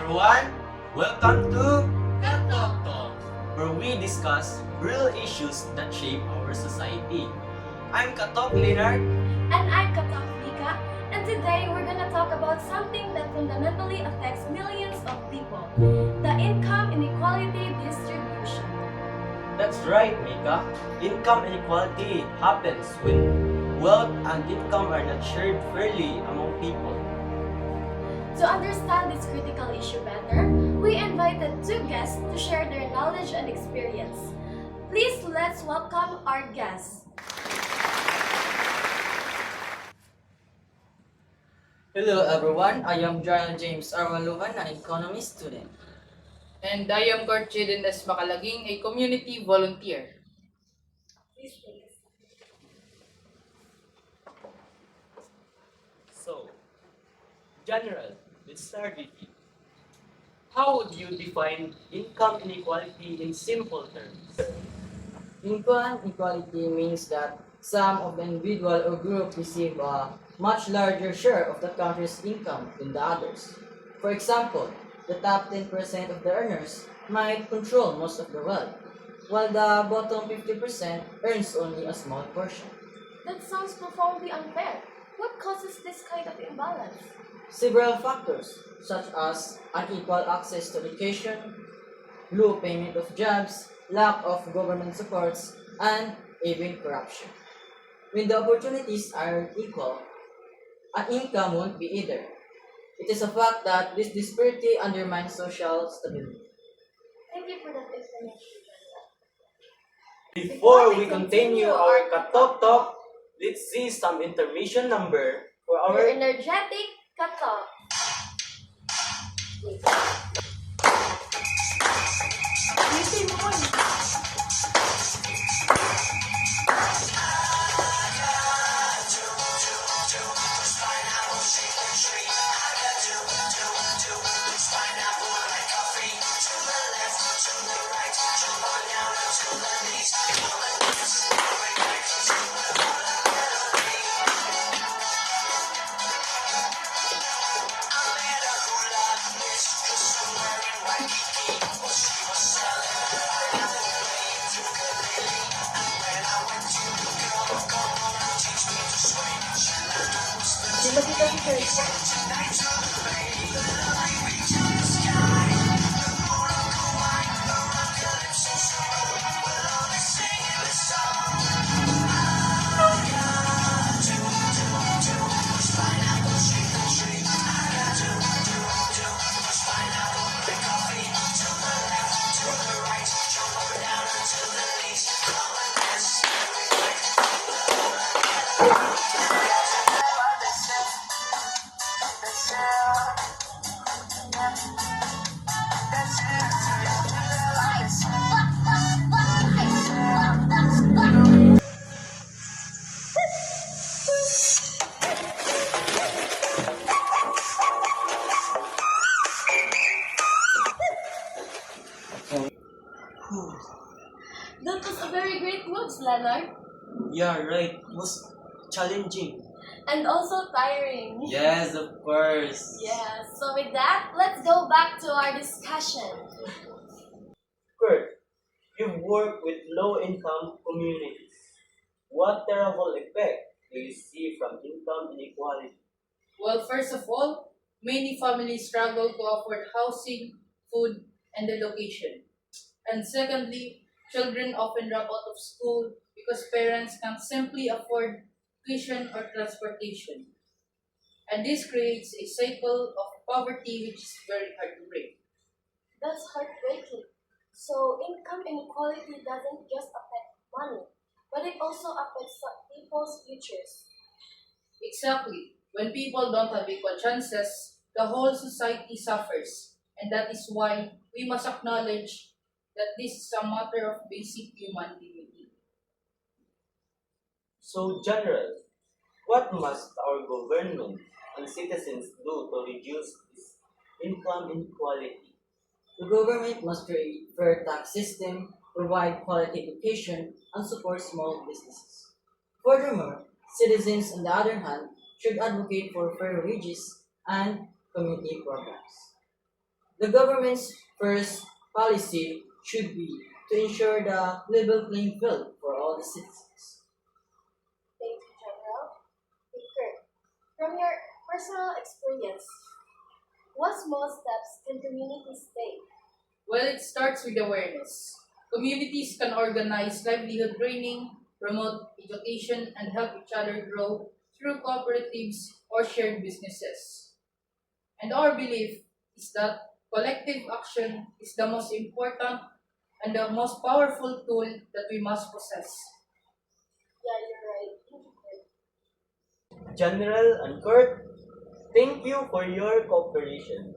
everyone! Welcome to Talk. where we discuss real issues that shape our society. I'm Katok Leonard. And I'm Katok Vika, and today we're gonna talk about something that fundamentally affects millions of people, the income inequality distribution. That's right, Mika. Income inequality happens when wealth and income are not shared fairly among people. To understand this critical issue better, we invited two guests to share their knowledge and experience. Please let's welcome our guests. Hello everyone, I am John James Arwaluhan, an economy student. And I am Gorchiden S. Makalaging, a community volunteer. Please take a seat. So, General, let's start with you. How would you define income inequality in simple terms? Income equality means that some of the individual or group receive a much larger share of the country's income than the others. For example, the top 10% of the earners might control most of the wealth, while the bottom 50% earns only a small portion. That sounds profoundly unfair. What causes this kind of imbalance? Several factors, such as unequal access to education, low payment of jobs, lack of government supports, and even corruption. When the opportunities are equal, an income won't be either. It is a fact that this disparity undermines social stability. Thank you for that information. Before we continue our Katok Talk, let's see some intermission number for Your our energetic Katok. That was a very great words, Leonard. Yeah, right. It was challenging. And also tiring. Yes, of course. Yeah, so with that, let's go back to our discussion. Kurt, you've worked with low-income communities. What terrible effect do you see from income inequality? Well, first of all, many families struggle to afford housing, food, and education. And secondly, children often drop out of school because parents can't simply afford tuition or transportation. And this creates a cycle of poverty which is very hard to break. That's heartbreaking. So income inequality doesn't just affect money, but it also affects people's futures. Exactly. When people don't have equal chances, the whole society suffers. And that is why we must acknowledge that this is a matter of basic human dignity. So, General, what must our government and citizens do to reduce this income inequality? The government must create fair tax system, provide quality education, and support small businesses. Furthermore, citizens, on the other hand, should advocate for fair wages and community programs. The government's first policy should be to ensure the level playing field for all the citizens. Thank you, General. Kurt, from your personal experience, what small steps can communities take? Well, it starts with awareness. Communities can organize livelihood training, promote education, and help each other grow through cooperatives or shared businesses. And our belief is that collective action is the most important and the most powerful tool that we must possess. Yeah, you're right. Thank you, Kurt. General and Kurt, thank you for your cooperation.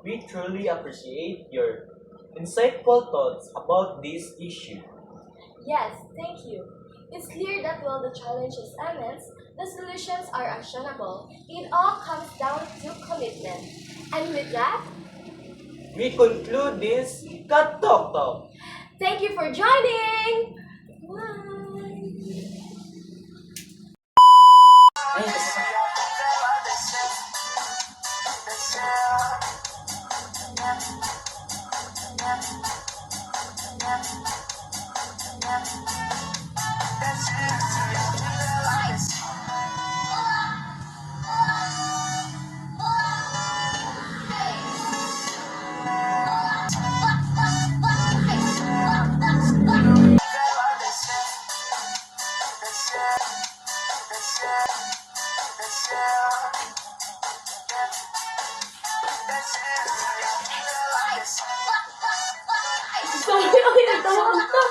We truly appreciate your insightful thoughts about this issue. Yes, thank you. It's clear that while the challenge is immense, the solutions are actionable. It all comes down to commitment. And with that, We conclude this Cut Talk Talk. thank you for joining! Bye! Ayun, Sorry, okay, nagtawag ka.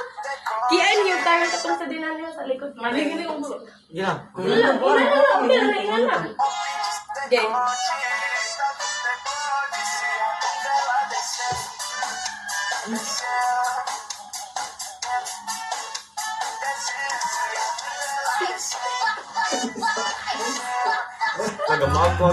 Kian yung tayo katong sa dinan niya sa likod. Maligili ko mo. Yeah. Ina na. Okay. Nagamag ko.